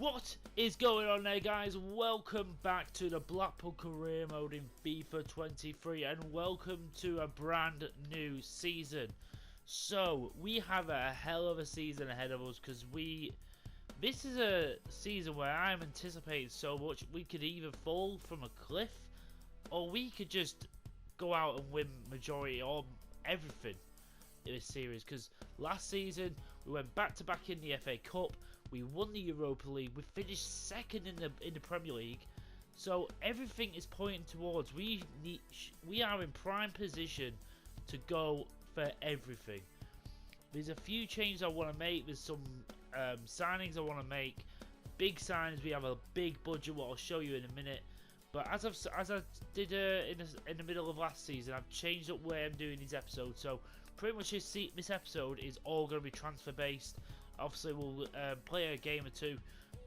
What is going on there, guys? Welcome back to the Blackpool career mode in FIFA 23 and welcome to a brand new season. So we have a hell of a season ahead of us because this is a season where I'm anticipating so much. We could either fall from a cliff or we could just go out and win majority or everything in this series, because last season we went back to back in the FA Cup, we won the Europa League, we finished second in the Premier League, so everything is pointing towards we are in prime position to go for everything. There's a few changes I want to make, there's some signings I want to make, big signings. We have a big budget, what I'll show you in a minute. But as I did in the middle of last season, I've changed up where I'm doing these episodes. So pretty much this episode is all going to be transfer based. Obviously we'll play a game or two,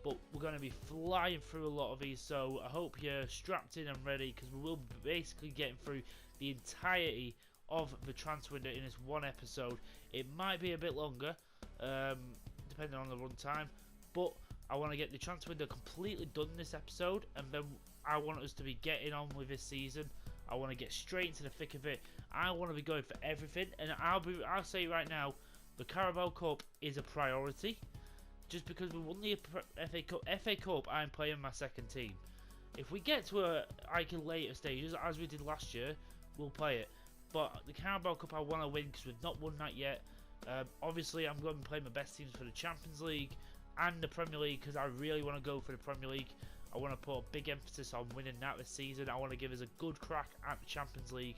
but we're going to be flying through a lot of these. So I hope you're strapped in and ready, because we will be basically getting through the entirety of the transfer window in this one episode. It might be a bit longer, depending on the run time, but I want to get the transfer window completely done this episode, and then I want us to be getting on with this season. I want to get straight into the thick of it. I want to be going for everything, and I'll say right now, the Carabao Cup is a priority. Just because we won the FA Cup, I'm playing my second team. If we get to a later stages, as we did last year, we'll play it. But the Carabao Cup I want to win because we've not won that yet. Obviously, I'm going to play my best teams for the Champions League and the Premier League, because I really want to go for the Premier League. I want to put a big emphasis on winning that this season. I want to give us a good crack at the Champions League.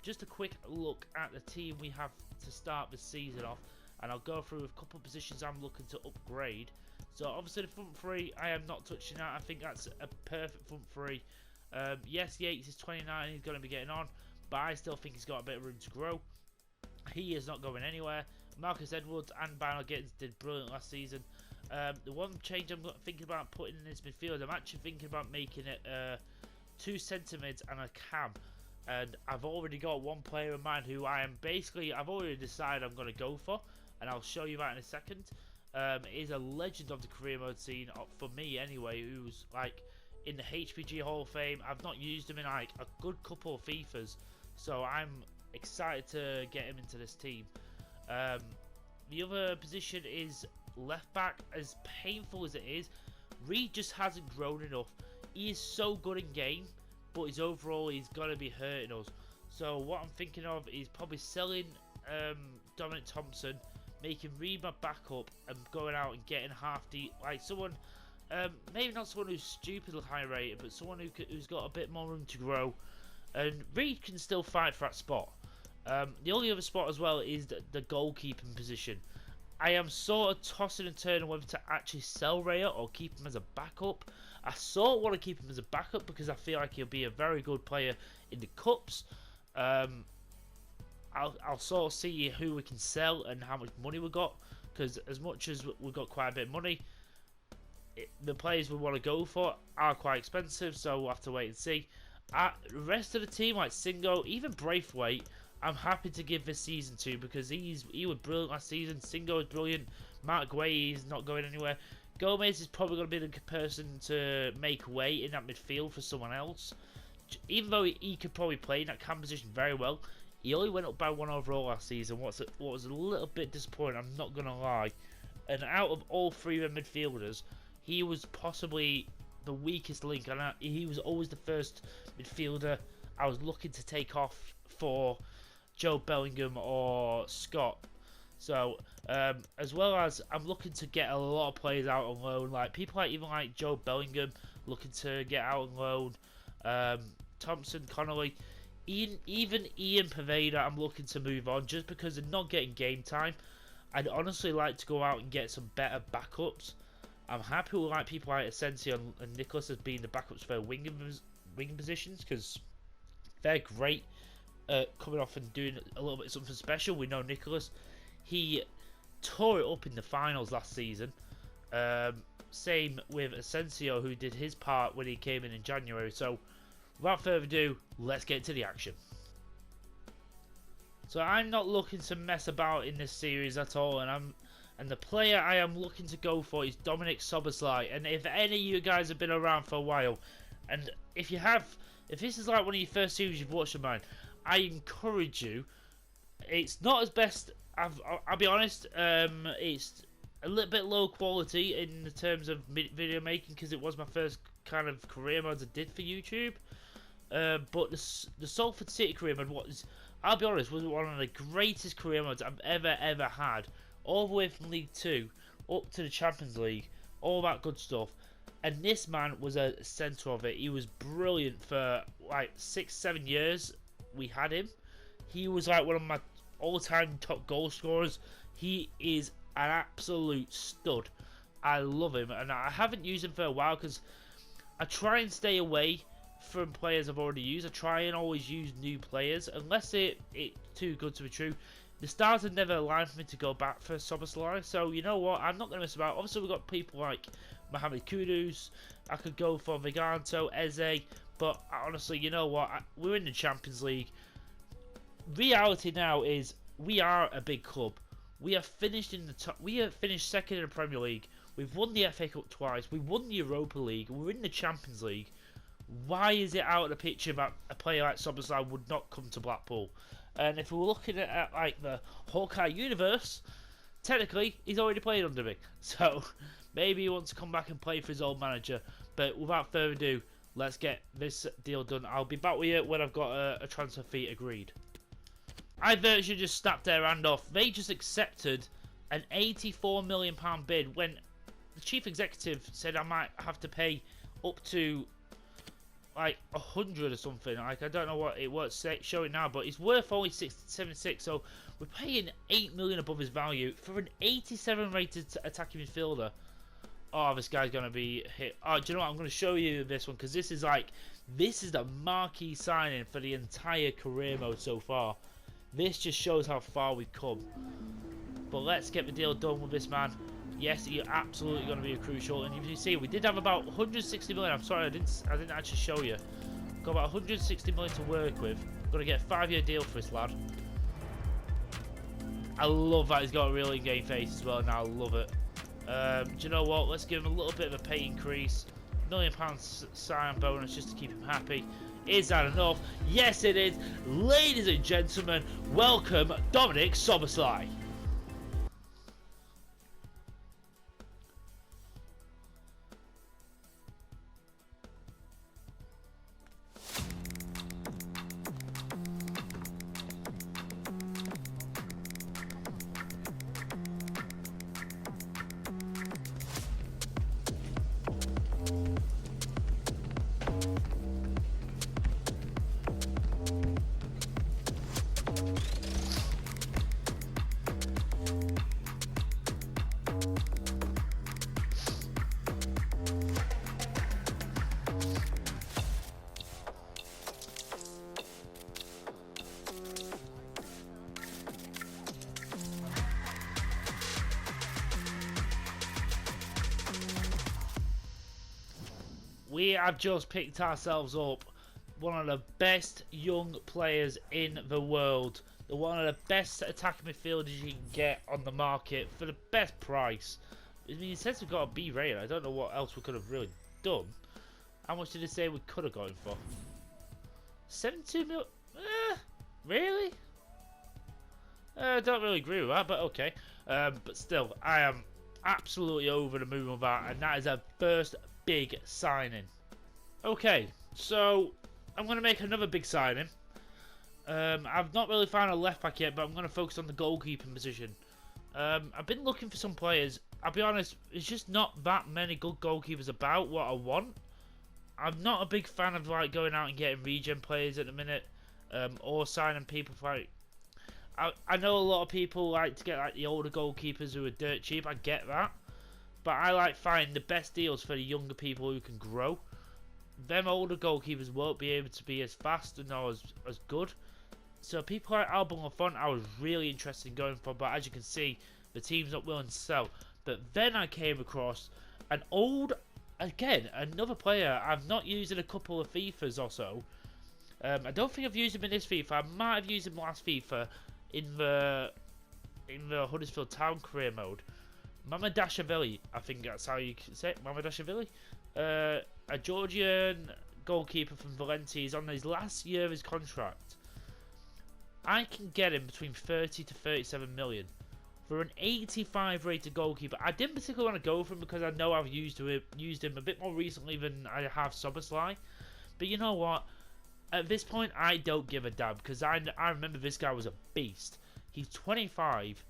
Just a quick look at the team we have to start the season off, and I'll go through a couple of positions I'm looking to upgrade. So obviously the front three, I am not touching that. I think that's a perfect front three. Yes, Yates is 29, he's going to be getting on, but I still think he's got a bit of room to grow. He is not going anywhere. Marcus Edwards and Barnell Gittins did brilliant last season. The one change I'm thinking about putting in this midfield, I'm actually thinking about making it 2 centre mids and a cam. And I've already got one player in mind who I've already decided I'm going to go for, and I'll show you that in a second. He's a legend of the career mode scene, for me anyway, who's like in the HPG Hall of Fame. I've not used him in like a good couple of FIFAs, so I'm excited to get him into this team. The other position is left back. As painful as it is, Reed just hasn't grown enough. He is so good in game, but his overall, he's got to be hurting us. So what I'm thinking of is probably selling Dominic Thompson, making Reed my backup, and going out and getting like someone, maybe not someone who's stupidly high rated, but someone who's got a bit more room to grow. And Reed can still fight for that spot. The only other spot as well is the goalkeeping position. I am sort of tossing and turning whether to actually sell Raya or keep him as a backup. I sort of want to keep him as a backup because I feel like he'll be a very good player in the cups. I'll sort of see who we can sell and how much money we got, because as much as we've got quite a bit of money, the players we want to go for are quite expensive, so we'll have to wait and see. The rest of the team, like Singo, even Braithwaite, I'm happy to give this season to, because he was brilliant last season. Singo is brilliant. Mark Guay is not going anywhere. Gomez is probably going to be the person to make way in that midfield for someone else. Even though he could probably play in that cam position very well, he only went up by 1 overall last season, what was a little bit disappointing, I'm not going to lie. And out of all 3 of the midfielders, he was possibly the weakest link, and he was always the first midfielder I was looking to take off for Joe Bellingham or Scott. So as well as I'm looking to get a lot of players out on loan, like people even like Joe Bellingham looking to get out on loan, Thompson, Connolly, even Ian Poveda I'm looking to move on, just because they're not getting game time. I'd honestly like to go out and get some better backups. I'm happy with like people like Asensio and Nicholas as being the backups for wing positions, because they're great coming off and doing a little bit something special. We know Nicholas, he tore it up in the finals last season. Same with Asensio, who did his part when he came in January. So without further ado, let's get to the action. So I'm not looking to mess about in this series at all, and And the player I am looking to go for is Dominic Szoboszlai. And if any of you guys have been around for a while, and if you have, if this is like one of your first series you've watched of mine, I encourage you. It's not as best. I'll be honest. It's a little bit low quality in the terms of video making because it was my first kind of career mode I did for YouTube. But the Salford City career mode was, I'll be honest, was one of the greatest career modes I've ever had. All the way from League 2 up to the Champions League, all that good stuff. And this man was a centre of it. He was brilliant for like 6-7 years. We had him. He was like one of my all-time top goal scorers. He is an absolute stud. I love him, and I haven't used him for a while because I try and stay away from players I've already used. I try and always use new players unless it's too good to be true. The stars have never aligned for me to go back for Szoboszlai, so you know what, I'm not going to mess about. Obviously we've got people like Mohamed Kudus, I could go for Viganto, Eze, but honestly, you know what, we're in the Champions League. Reality now is we are a big club. We have finished in the top. We have finished second in the Premier League. We've won the FA Cup twice. We won the Europa League. We're in the Champions League. Why is it out of the picture that a player like Szoboszlai would not come to Blackpool? And if we're looking at like the Hawkeye universe, technically he's already played under me. So maybe he wants to come back and play for his old manager. But without further ado, let's get this deal done. I'll be back with you when I've got a transfer fee agreed. I virtually just snapped their hand off. They just accepted an £84 million bid when the chief executive said I might have to pay up to like 100 or something. Like, I don't know what it was showing now, but it's worth only 76. So we're paying 8 million above his value for an 87 rated attacking midfielder. Oh, this guy's gonna be hit. Oh, do you know what? I'm gonna show you this one because this is the marquee signing for the entire career mode so far. This just shows how far we've come. But let's get the deal done with this man. Yes, he's absolutely going to be a crucial. And you see, we did have about 160 million. I'm sorry, I didn't actually show you. Got about 160 million to work with. Got to get a 5-year deal for this lad. I love that he's got a really game face as well. Now I love it. Do you know what? Let's give him a little bit of a pay increase. £1 million sign bonus just to keep him happy. Is that enough? Yes, it is. Ladies and gentlemen, welcome Dominic Szoboszlai. We have just picked ourselves up one of the best young players in the world. One of the best attacking midfielders you can get on the market for the best price. I mean, since we've got a B rating, I don't know what else we could have really done. How much did it say we could have got him for? 72 mil? Really? I don't really agree with that, but okay. But still, I am absolutely over the moon with that, and that is our first big signing. Okay, so I'm going to make another big signing. I've not really found a left back yet, but I'm going to focus on the goalkeeping position. I've been looking for some players. I'll be honest, there's just not that many good goalkeepers about what I want. I'm not a big fan of like going out and getting regen players at the minute, or signing people for like. I know a lot of people like to get like the older goalkeepers who are dirt cheap. I get that. But I like finding the best deals for the younger people who can grow. Them older goalkeepers won't be able to be as fast and as good. So people like Albon Lafont I was really interested in going for, but as you can see, the team's not willing to sell. But then I came across an another player I've not used in a couple of FIFAs or so. I don't think I've used him in this FIFA. I might have used him last FIFA in the Huddersfield Town career mode. Mamadashvili, I think that's how you say it, Mamadashvili. A Georgian goalkeeper from Valencia. He's on his last year of his contract. I can get him between 30 to 37 million. For an 85 rated goalkeeper. I didn't particularly want to go for him because I know I've used him a bit more recently than I have SUCCESSFULL. But you know what? At this point, I don't give a damn because I remember this guy was a beast. He's 25.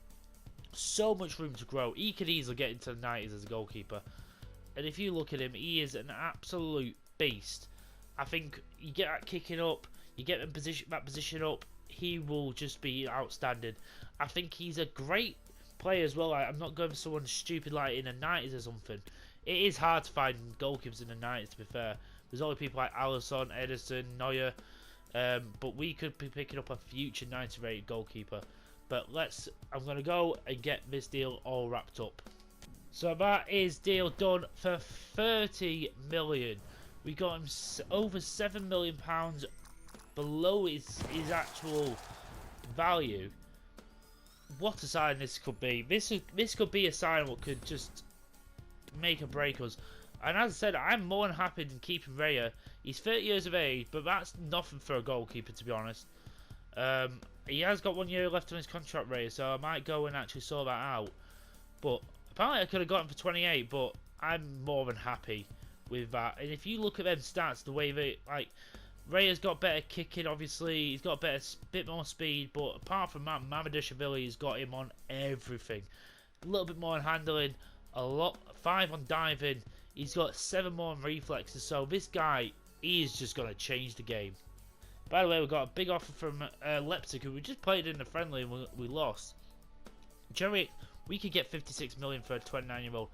So much room to grow. He could easily get into the 90s as a goalkeeper. And if you look at him, he is an absolute beast. I think you get that kicking up, you get that position up, he will just be outstanding. I think he's a great player as well. I'm not going for someone stupid like in the 90s or something. It is hard to find goalkeepers in the 90s, to be fair. There's only people like Alisson, Edison, Neuer, but we could be picking up a future 90 rated goalkeeper. But I'm going to go and get this deal all wrapped up. So that is deal done for 30 million. We got him over £7 million below his actual value. What a sign this could be. This could be a sign what could just make or break us. And as I said, I'm more than happy than keeping Raya. He's 30 years of age, but that's nothing for a goalkeeper, to be honest. He has got 1 year left on his contract, Raya, so I might go and actually sort that out. But apparently I could have got him for 28, but I'm more than happy with that. And if you look at them stats, the way they, like, Raya's got better kicking, obviously. He's got bit more speed, but apart from that, Mamadashvili has got him on everything. A little bit more on handling, 5 on diving. He's got 7 more on reflexes. So this guy, he is just going to change the game. By the way, we got a big offer from Leipzig, who we just played in the friendly and we lost. Jerry, we could get 56 million for a 29-year-old,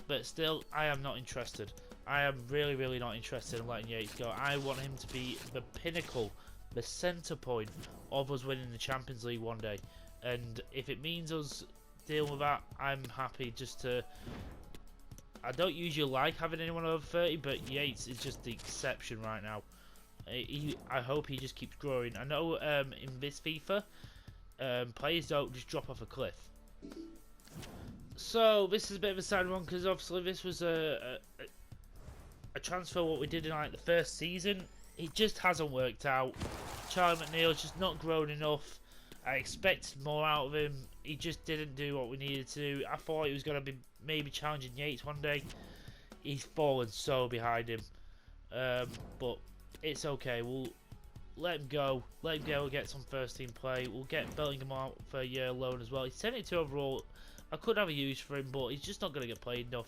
but still, I am not interested. I am really, really not interested in letting Yates go. I want him to be the pinnacle, the centre point of us winning the Champions League one day. And if it means us dealing with that, I'm happy just to... I don't usually like having anyone over 30, but Yates is just the exception right now. I hope he just keeps growing. I know in this FIFA, players don't just drop off a cliff. So this is a bit of a sad one because obviously this was a transfer what we did in like the first season. It just hasn't worked out. Charlie McNeil's just not grown enough. I expected more out of him. He just didn't do what we needed to do. I thought he was going to be maybe challenging Yates one day. He's fallen so behind him. But it's okay. We'll let him go. Let him go, get some first team play. We'll get Bellingham out for a year loan as well. He's 72 overall. I could have a use for him, but he's just not going to get played enough.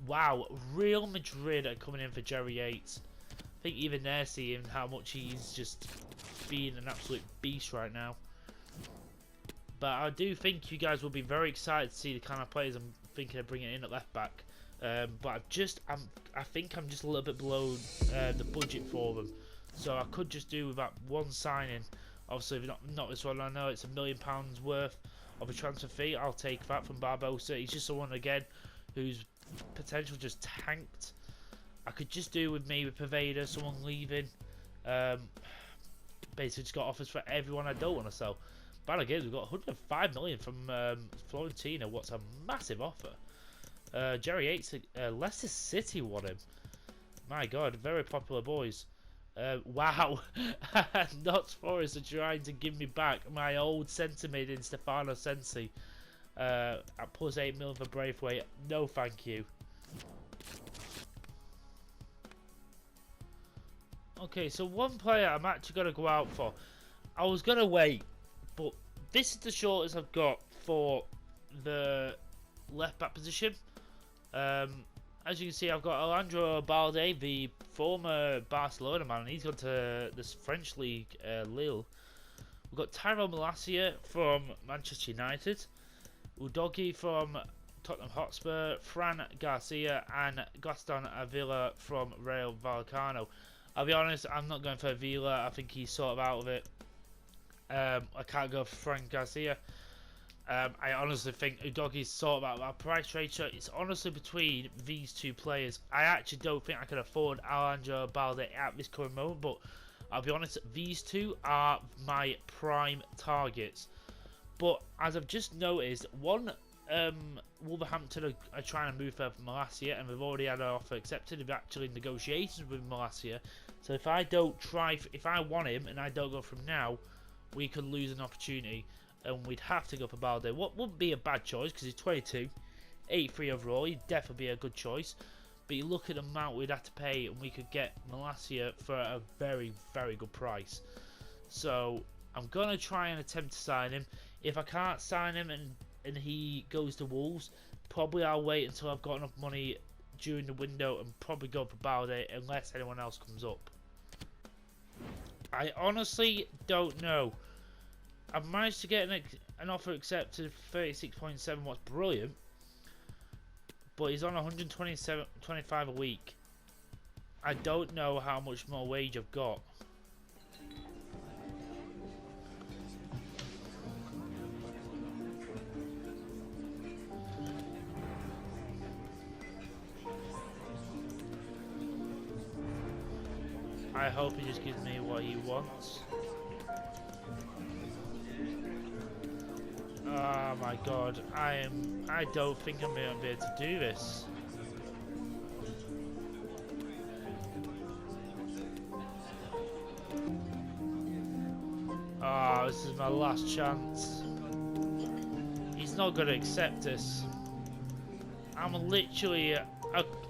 Wow, Real Madrid are coming in for Jerry Yates. I think even they're seeing how much he's just being an absolute beast right now. But I do think you guys will be very excited to see the kind of players I'm thinking of bringing in at left back. But I think I'm just a little bit below the budget for them. So I could just do with that one signing. Obviously, not this one. I know it's £1 million worth of a transfer fee. I'll take that from Barbosa. He's just someone again whose potential just tanked. I could just do with Paveda, someone leaving. Basically just got offers for everyone I don't want to sell. Bad again, we've got 105 million from Florentina. What's a massive offer. Jerry Yates, Leicester City want him. My God, very popular boys. Wow, Notts Forest are trying to give me back my old centre mid in Stefano Sensi at plus 8 million for Braithwaite. No, thank you. Okay, so one player I'm actually going to go out for. I was going to wait, but this is the shortest I've got for the left back position. As you can see, I've got Alejandro Balde, the former Barcelona man, and he's gone to this French league, Lille. We've got Tyrell Malacia from Manchester United, Udogi from Tottenham Hotspur, Fran Garcia, and Gaston Avila from Rayo Vallecano. I'll be honest, I'm not going for Avila. I think he's sort of out of it. I can't go for Fran Garcia. I honestly think Udogi's sort of out of our price ratio. It's honestly between these two players. I actually don't think I can afford Alejandro Balde at this current moment, but I'll be honest, these two are my prime targets. But as I've just noticed, one Wolverhampton are trying to move for Malacia, and they've already had an offer accepted. They've actually negotiations with Malacia. So if I want him and I don't go from now, we could lose an opportunity, and we'd have to go for Balde. What wouldn't be a bad choice because he's 22, 83 overall. He'd definitely be a good choice. But you look at the amount we'd have to pay, and we could get Malacia for a very, very good price. So I'm gonna try and attempt to sign him. If I can't sign him and he goes to Wolves, probably I'll wait until I've got enough money during the window and probably go for Balde unless anyone else comes up. I honestly don't know. I've managed to get an offer accepted for 36.7, what's brilliant. But he's on 125 a week. I don't know how much more wage I've got. I hope he just gives me what he wants. Oh my god, I don't think I'm going to be able to do this. Oh, this is my last chance. He's not going to accept this. I'm literally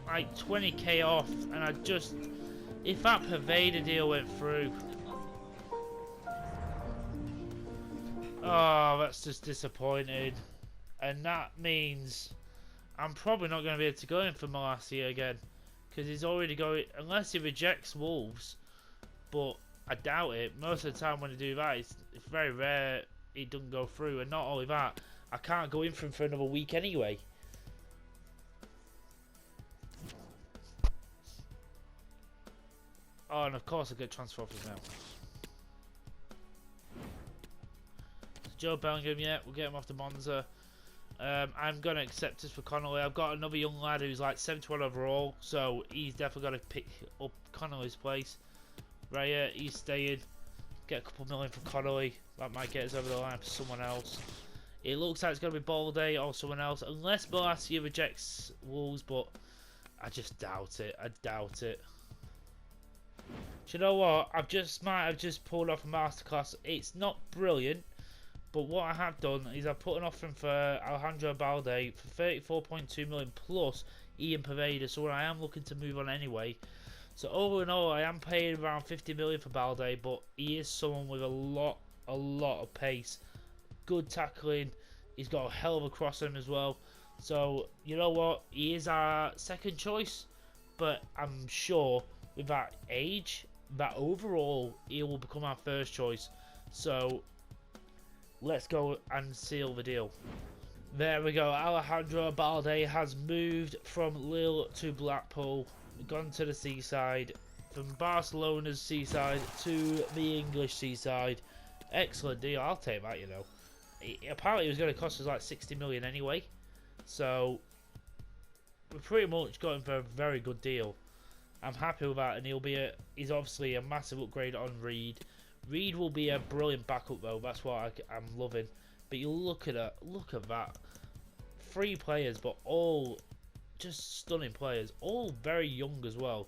like 20k off, and I just... If that Pervader deal went through... Oh, that's just disappointing. And that means I'm probably not going to be able to go in for Malacia again. Because he's already going... Unless he rejects Wolves. But I doubt it. Most of the time when I do that, it's very rare he doesn't go through. And not only that, I can't go in for him for another week anyway. Oh, and of course I get transfer offers now. So Joe Bellingham, yeah, we'll get him off the Monza. I'm going to accept this for Connolly. I've got another young lad who's like 71 overall, so he's definitely got to pick up Connolly's place. Raya, he's staying. Get a couple million for Connolly. That might get us over the line for someone else. It looks like it's going to be Balde or someone else, unless Malacia rejects Wolves, but I just doubt it. I doubt it. Do you know what? Might have just pulled off a masterclass. It's not brilliant, but what I have done is I've put an offer in for Alejandro Balde for 34.2 million plus Ian Pervader, so I am looking to move on anyway. So over and all, I am paying around 50 million for Balde, but he is someone with a lot of pace, good tackling. He's got a hell of a cross on him as well. So you know what? He is our second choice, but I'm sure with that age, that overall, he will become our first choice. So let's go and seal the deal. There we go. Alejandro Balde has moved from Lille to Blackpool, gone to the seaside, from Barcelona's seaside to the English seaside. Excellent deal. I'll take that, you know. Apparently it was going to cost us like 60 million anyway. So we pretty much got him for a very good deal. I'm happy with that, and he's obviously a massive upgrade on Reed. Reed will be a brilliant backup though. That's what I'm loving. But you look at that. 3 players, but all just stunning players. All very young as well.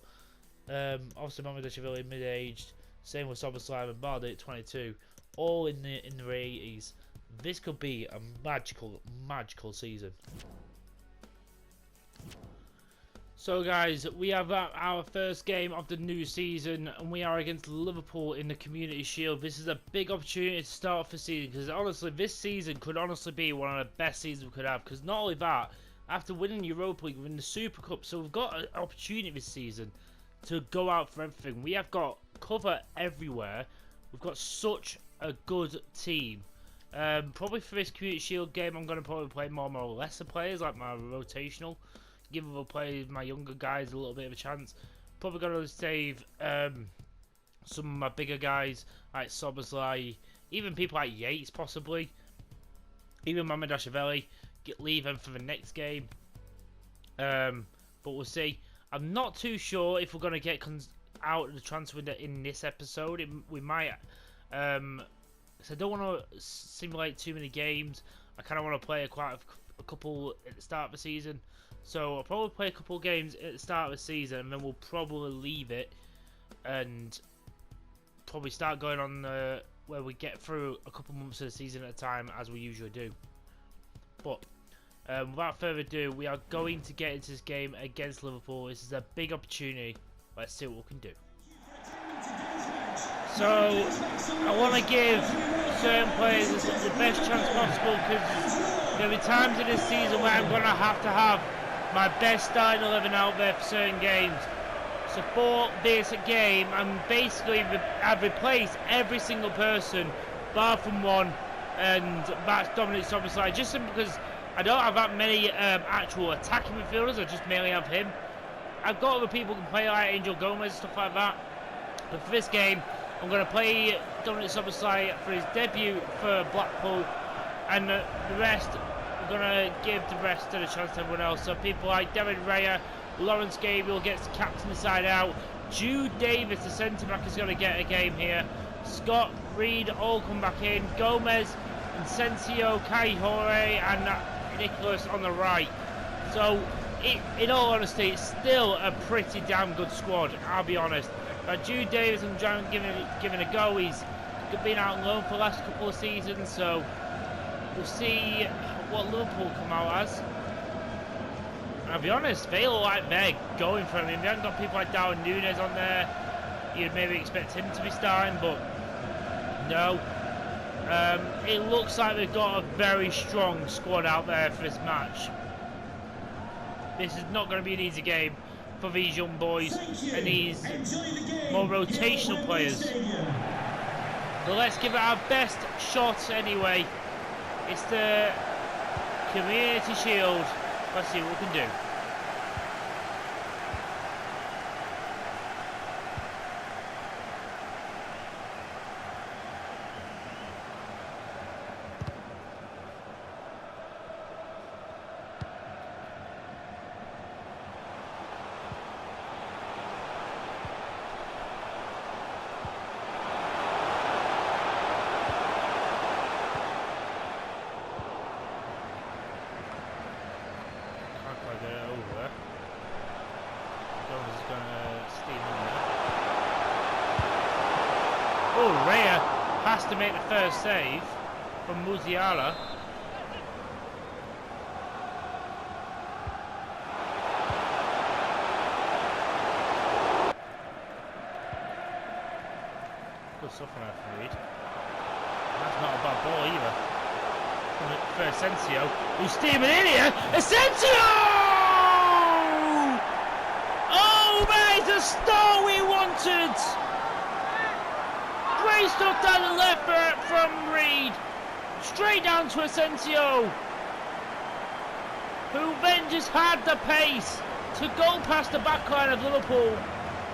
Obviously, Mamadashvili mid-aged. Same with SUCCESSFULL and Balde at 22. All in their 80s. This could be a magical season. So guys, we have our first game of the new season, and we are against Liverpool in the Community Shield. This is a big opportunity to start off the season, because honestly, this season could honestly be one of the best seasons we could have, because not only that, after winning Europa League, we're in the Super Cup, so we've got an opportunity this season to go out for everything. We have got cover everywhere. We've got such a good team. Probably for this Community Shield game, I'm going to probably play more lesser players, like my rotational. Give other players, my younger guys, a little bit of a chance. Probably going to save some of my bigger guys, like Szoboszlai, even people like Yates, possibly. Even Mamadashvili, leave them for the next game. But we'll see. I'm not too sure if we're going to get out of the transfer window in this episode. We might. So I don't want to simulate too many games. I kind of want to play quite a couple at the start of the season. So I'll probably play a couple of games at the start of the season, and then we'll probably leave it and probably start going on where we get through a couple months of the season at a time, as we usually do. But without further ado, we are going to get into this game against Liverpool. This is a big opportunity. Let's see what we can do. So I want to give certain players the best chance possible, because there will be times in this season where I'm going to have my best starting 11 out there for certain games. So for this game, I've replaced every single person bar from one, and that's Dominic Szoboszlai, just because I don't have that many actual attacking midfielders. I just mainly have him. I've got other people who can play like Angel Gomez, stuff like that. But for this game, I'm going to play Dominic Szoboszlai for his debut for Blackpool, and the rest, I'm going to give the rest of the chance to everyone else. So people like David Raya, Lawrence Gabriel gets the captain side out. Jude Davis, the centre-back, is going to get a game here. Scott, Reed all come back in. Gomez, Incensio, Kai Hore, and Nicholas on the right. So, in all honesty, it's still a pretty damn good squad, I'll be honest. Jude Davis, I'm trying to give it a go. He's been out on loan for the last couple of seasons, so we'll see what Liverpool come out as. I'll be honest, they look like they're going for him. They haven't got people like Darwin Núñez on there. You'd maybe expect him to be starting, but no. It looks like they've got a very strong squad out there for this match. This is not going to be an easy game for these young boys and these more rotational players. So let's give it our best shot anyway. It's the Community Shield. Let's see what we can do. Oh, Raya has to make the first save from Musiala. Good stuff from Reed. That's not a bad ball either. For Asensio, who's steaming in here. Asensio! Oh, there's the start we wanted! Great stuff down the left from Reed. Straight down to Asensio, who then just had the pace to go past the back line of Liverpool.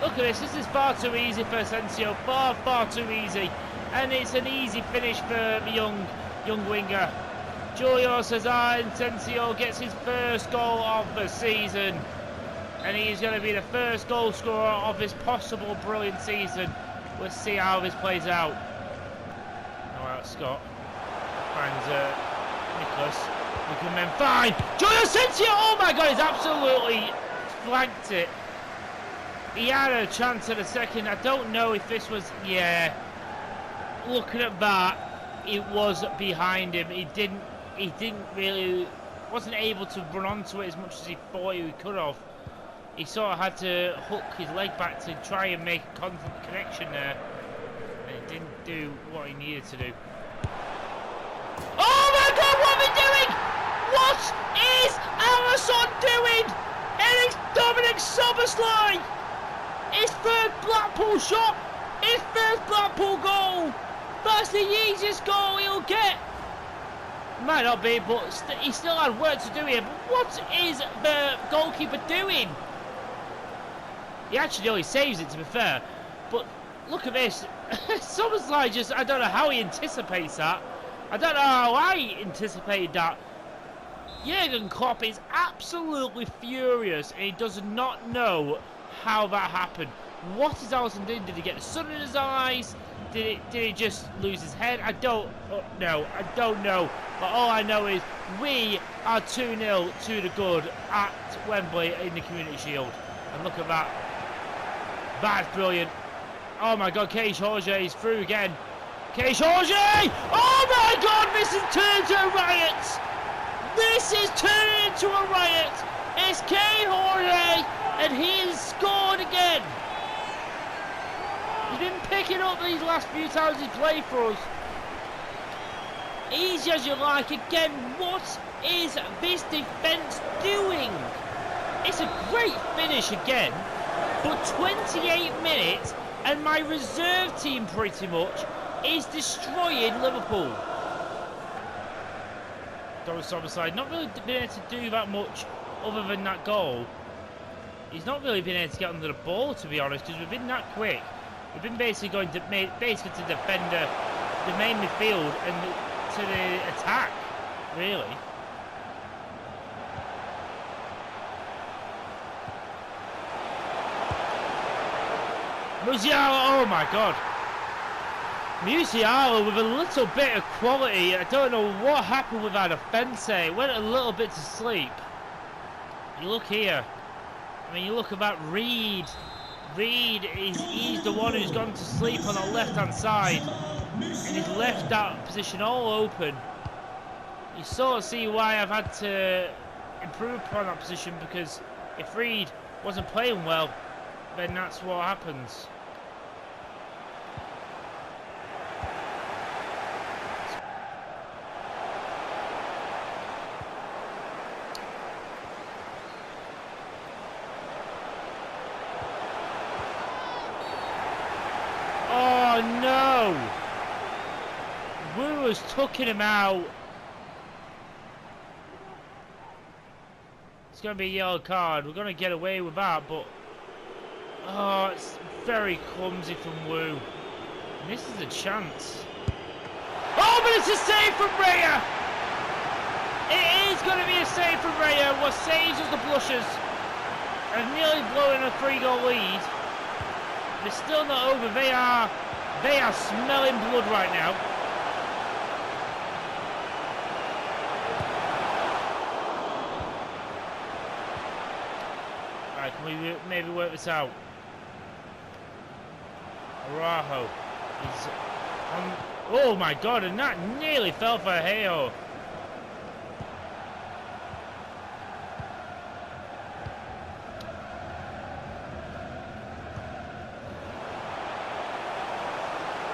Look at this is far too easy for Asensio, far too easy. And it's an easy finish for the young winger. Julio Cesar Asensio gets his first goal of the season. And he's going to be the first goal scorer of his possible brilliant season. Let's see how this plays out. Alright, Scott finds Nicholas. We can then find Julio Asensio! Oh my god, he's absolutely flanked it. He had a chance at a second. I don't know if this was... Yeah. Looking at that, it was behind him. He didn't really... Wasn't able to run onto it as much as he thought he could have. He sort of had to hook his leg back to try and make a constant connection there. And it didn't do what he needed to do. Oh my god, what are they doing? What is Alisson doing? And it's Dominic Szoboszlai! His third Blackpool shot! His first Blackpool goal! That's the easiest goal he'll get! Might not be, but he still had work to do here. But what is the goalkeeper doing? He actually only saves it, to be fair. But look at this. Szoboszlai just, I don't know how he anticipates that. I don't know how I anticipated that. Jurgen Klopp is absolutely furious, and he does not know how that happened. What is Alisson doing? Did he get the sun in his eyes? Did he just lose his head? I don't know. I don't know. But all I know is we are 2-0 to the good at Wembley in the Community Shield. And look at that. That's brilliant. Oh my God, Kay Jorge is through again. Kay Jorge! Oh my God, this is turned into a riot! This is turned into a riot! It's Kay Jorge, and he has scored again! He's been picking up these last few times he's played for us. Easy as you like. Again, what is this defence doing? It's a great finish again, but 28 minutes and my reserve team pretty much is destroying Liverpool. Doris Side, not really been able to do that much other than that goal. He's not really been able to get under the ball, to be honest, because we've been that quick. We've been basically going to defend the main midfield and to the attack, really. Musiala, oh my God. Musiala with a little bit of quality. I don't know what happened with our defence. It went a little bit to sleep. You look here. I mean, you look at that Reed. Reed, he's the one who's gone to sleep on the left-hand side. And he's left that position all open. You sort of see why I've had to improve upon that position, because if Reed wasn't playing well, then that's what happens. Oh no! Wu was tucking him out. It's going to be a yellow card. We're going to get away with that, but oh, it's very clumsy from Wu. And this is a chance. Oh, but it's a save from Raya! It is going to be a save from Raya. What saves us the blushes. And nearly blowing a 3-goal lead. They're still not over. They are smelling blood right now. Right, can we maybe work this out? Araujo. He's on, oh my God, and that nearly fell for Heyo.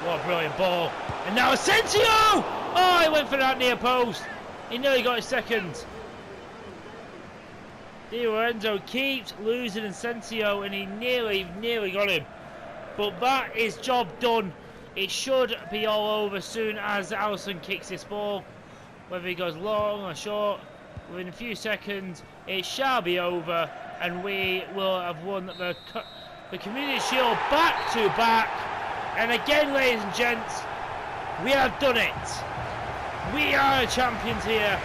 What a brilliant ball. And now Asensio! Oh, he went for that near post. He nearly got his second. Di Lorenzo keeps losing Asensio, and he nearly got him. But that is job done. It should be all over soon as Alisson kicks this ball. Whether he goes long or short, within a few seconds, it shall be over, and we will have won the Community Shield back to back. And again, ladies and gents, we have done it. We are champions here.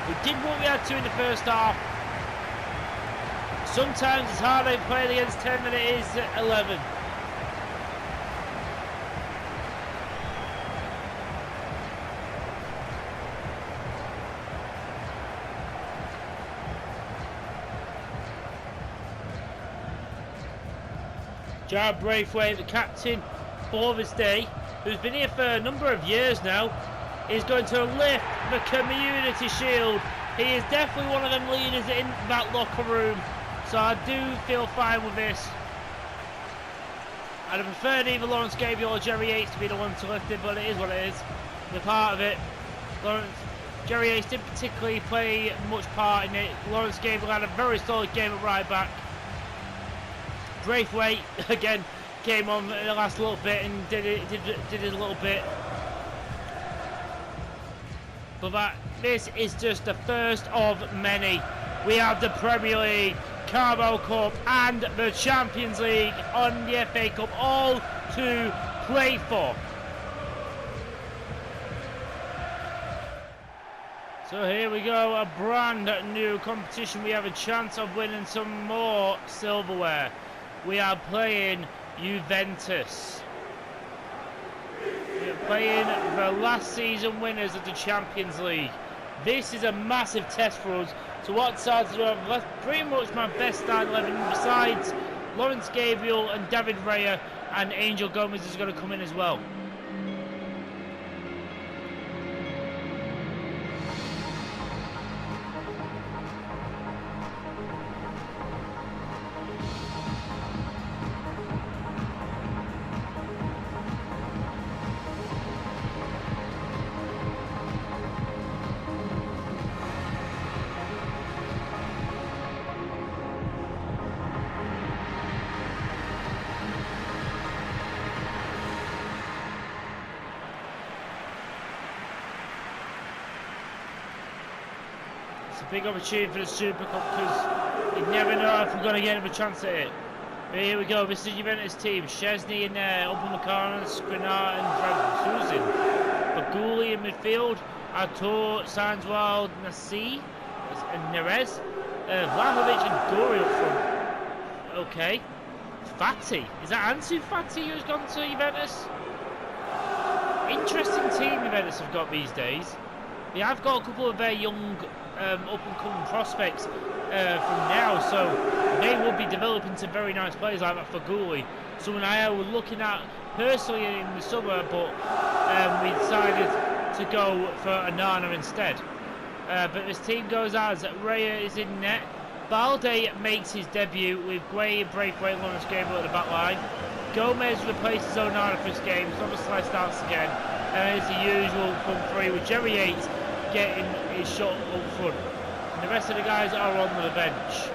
We did what we had to in the first half. Sometimes it's harder playing against 10 than it is 11. Jared Braithwaite, the captain for this day, who's been here for a number of years now, is going to lift the Community Shield. He is definitely one of them leaders in that locker room, so I do feel fine with this. I'd have preferred either Lawrence Gabriel or Jerry Yates to be the one to lift it, but it is what it is. They're part of it. Jerry Yates didn't particularly play much part in it. Lawrence Gabriel had a very solid game at right back. Braithwaite again came on in the last little bit and did his little bit. But this is just the first of many. We have the Premier League, Carabao Cup and the Champions League on the FA Cup, all to play for. So here we go, a brand new competition. We have a chance of winning some more silverware. We are playing Juventus. playing the last season winners of the Champions League. This is a massive test for us. So what sides do I have left? Pretty much my best starting 11 besides Lawrence Gabriel and David Raya, and Angel Gomez is going to come in as well. It's a big opportunity for the Super Cup because you never know if we're going to get a chance at it. But here we go, this is Juventus team. Szczesny in there, Upamecano, Skriniar and Susan. Baguli in midfield, Artur, Sanzwald, Nasi, and Neres. Vlahovic and Gori up front. Okay. Fati. Is that Ansu Fati who's gone to Juventus? Interesting team Juventus have got these days. They have got a couple of their young up-and-coming prospects from now, so they will be developing some very nice players like that for Guli. Someone I was looking at personally in the summer, but we decided to go for Anana instead. But this team goes as Raya is in net. Balde makes his debut with Guay, Braithwaite, and Lawrence Gabriel at the back line. Gomez replaces Onana for this game. Szoboszlai starts again. And it's the usual front three with Jerry Yates getting his shot up front. And the rest of the guys are on the bench.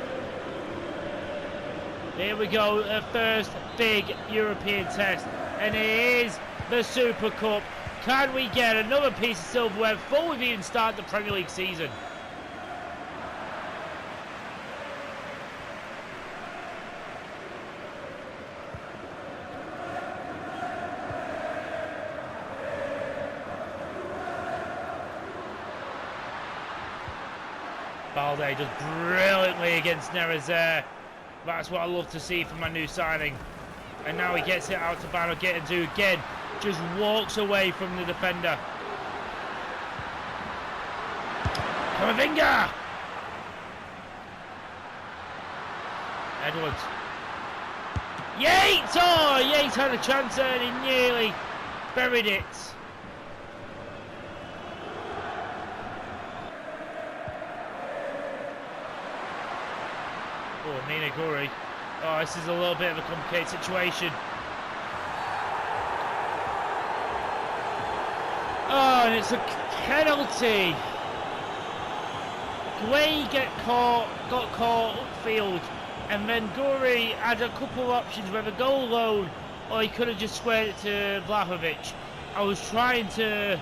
Here we go, the first big European test. And it is the Super Cup. Can we get another piece of silverware before we've even started the Premier League season? Balde does brilliantly against Neres there. That's what I love to see from my new signing. And now he gets it out to Bano Getting again. Just walks away from the defender. Camavinga! Edwards. Yates! Oh, Yates had a chance there and he nearly buried it. Oh, Nina Guri. Oh, this is a little bit of a complicated situation. Oh, and it's a penalty. Guay got caught upfield, and then Guri had a couple of options, whether go alone or he could have just squared it to Vlahovic. I was trying to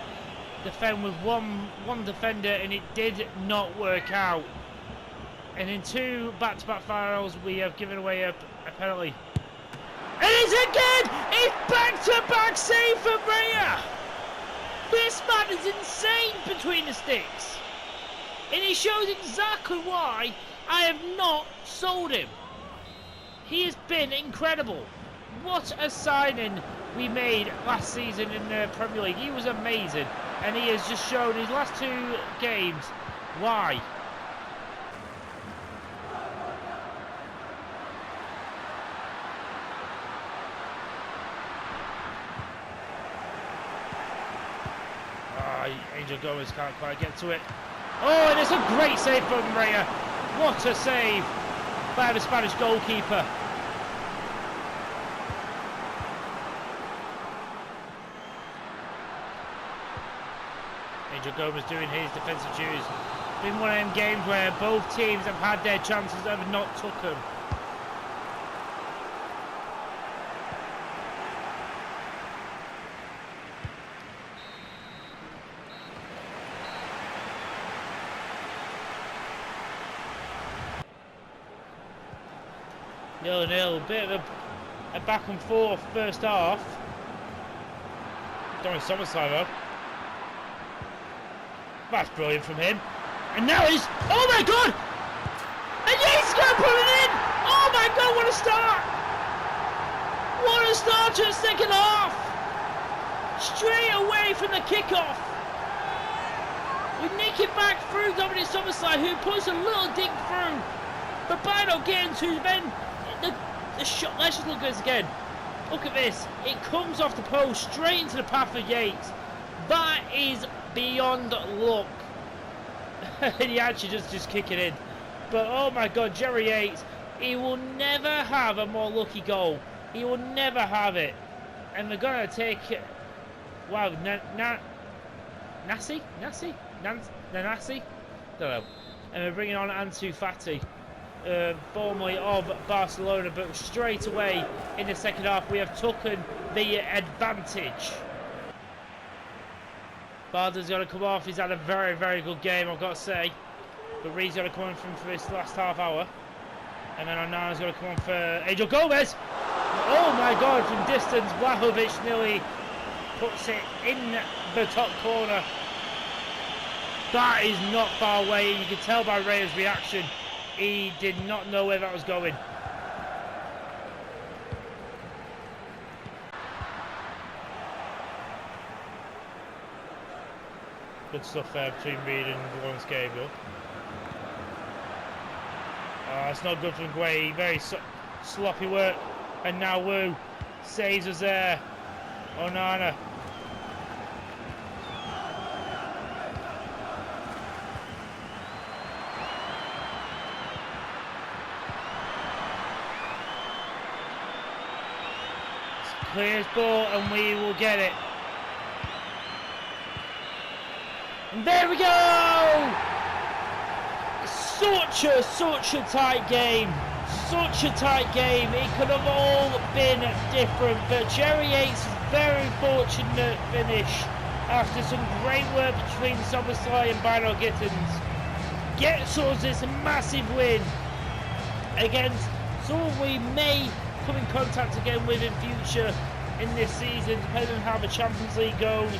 defend with one defender, and it did not work out. And in two back-to-back fouls, we have given away a penalty. And it's again! It's back-to-back save for Raya! This man is insane between the sticks. And he shows exactly why I have not sold him. He has been incredible. What a signing we made last season in the Premier League. He was amazing. And he has just shown his last two games why. Angel Gomez can't quite get to it. Oh, and it's a great save from Raya. What a save by the Spanish goalkeeper. Angel Gomez doing his defensive duties. It's been one of them games where both teams have had their chances and have not took them. Nil-nil, bit of a back and forth first half. Don't Szoboszlai though. That's brilliant from him. And now he's, oh my god! And he's going to put it in! Oh my god, what a start! What a start to the second half! straight away from the kickoff. We nick it back through Dominic Szoboszlai, who puts a little dig through. But Bino Gittins, who's then the shot. Let's just look at this again. Look at this. It comes off the post straight into the path of Yates. That is beyond luck. And he actually just kick it in. But oh my God, Jerry Yates, he will never have a more lucky goal. He will never have it. And they're going to take it. Wow, Nancy? Don't know. And we're bringing on Ansu Fati, formerly of Barcelona, but straight away in the second half we have taken the advantage. Barda's going to come off. He's had a very, very good game, I've got to say. But Reed's going to come in for this last half hour. And then Onana's going to come on for Angel Gomez. Oh my God, from distance, Vlahovic nearly puts it in the top corner. That is not far away. You can tell by Raya's reaction. He did not know where that was going. Good stuff there between Reed and Lawrence Gabriel. It's not good from Guay. Very sloppy work. And now Wu saves us there. Onana. Clears ball and we will get it. And there we go! Such a tight game. Such a tight game. It could have all been different, but Jerry Yates' very fortunate finish after some great work between Szoboszlai and Bino Gittins gets us this massive win against someone we may come in contact again with in future in this season, depending on how the Champions League goes.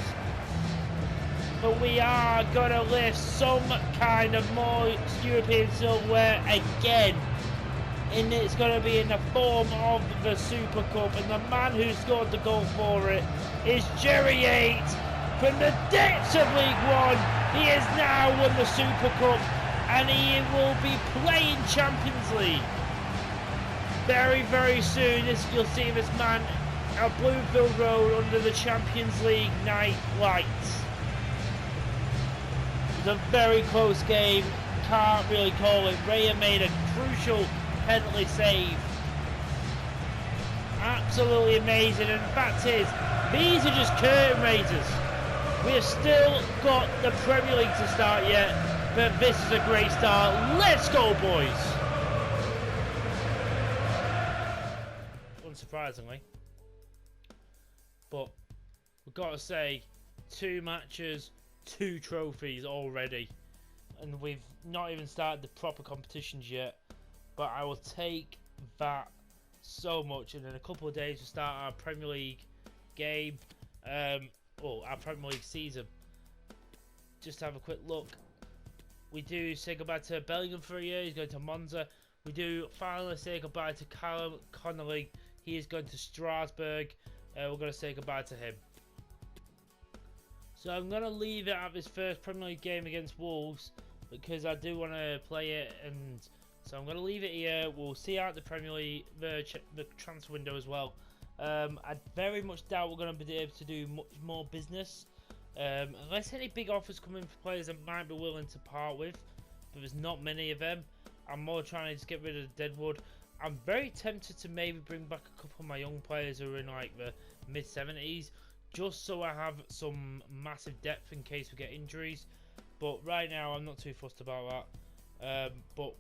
But we are going to lift some kind of more European silverware again. And it's going to be in the form of the Super Cup. And the man who scored the goal for it is Jerry Yates. From the depths of League One, he has now won the Super Cup. And he will be playing Champions League very, very soon. You'll see this man at Bloomfield Road under the Champions League night lights. It was a very close game, can't really call it. Raya made a crucial penalty save. Absolutely amazing, and the fact is, these are just curtain raisers. We have still got the Premier League to start yet, but this is a great start. Let's go, boys! Unsurprisingly. But we've got to say, 2 matches, 2 trophies already, and we've not even started the proper competitions yet, but I will take that so much. And in a couple of days we'll start our Premier League game, our Premier League season. Just to have a quick look, we do say goodbye to Bellingham for a year. He's going to Monza. We do finally say goodbye to Callum Connolly. He is going to Strasbourg. We're going to say goodbye to him. So I'm going to leave it at this first Premier League game against Wolves, because I do want to play it, and so I'm going to leave it here. We'll see out the Premier League, the transfer window as well. I very much doubt we're going to be able to do much more business, unless any big offers come in for players that might be willing to part with, but there's not many of them. I'm more trying to just get rid of the deadwood. I'm very tempted to maybe bring back a couple of my young players who are in like the mid-70s, just so I have some massive depth in case we get injuries. But right now I'm not too fussed about that. But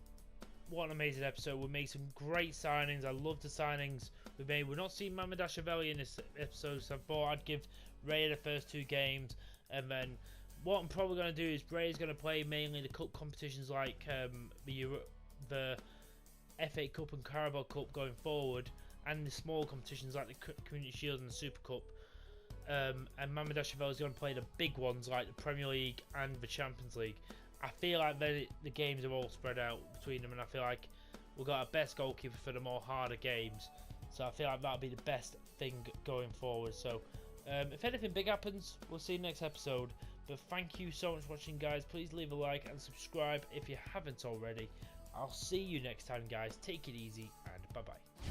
what an amazing episode. We made some great signings. I love the signings we made. We're not seeing Mamardashvili in this episode, so I thought I'd give Ray the first 2 games, and then what I'm probably going to do is Ray's going to play mainly the cup competitions like the FA Cup and Carabao Cup going forward, and the small competitions like the Community Shield and the Super Cup. And Mamardashvili is going to play the big ones like the Premier League and the Champions League. I feel like the games are all spread out between them, and I feel like we've got our best goalkeeper for the more harder games. So I feel like that'll be the best thing going forward. So If anything big happens, we'll see you next episode. But thank you so much for watching, guys. Please leave a like and subscribe if you haven't already. I'll see you next time, guys. Take it easy and bye-bye.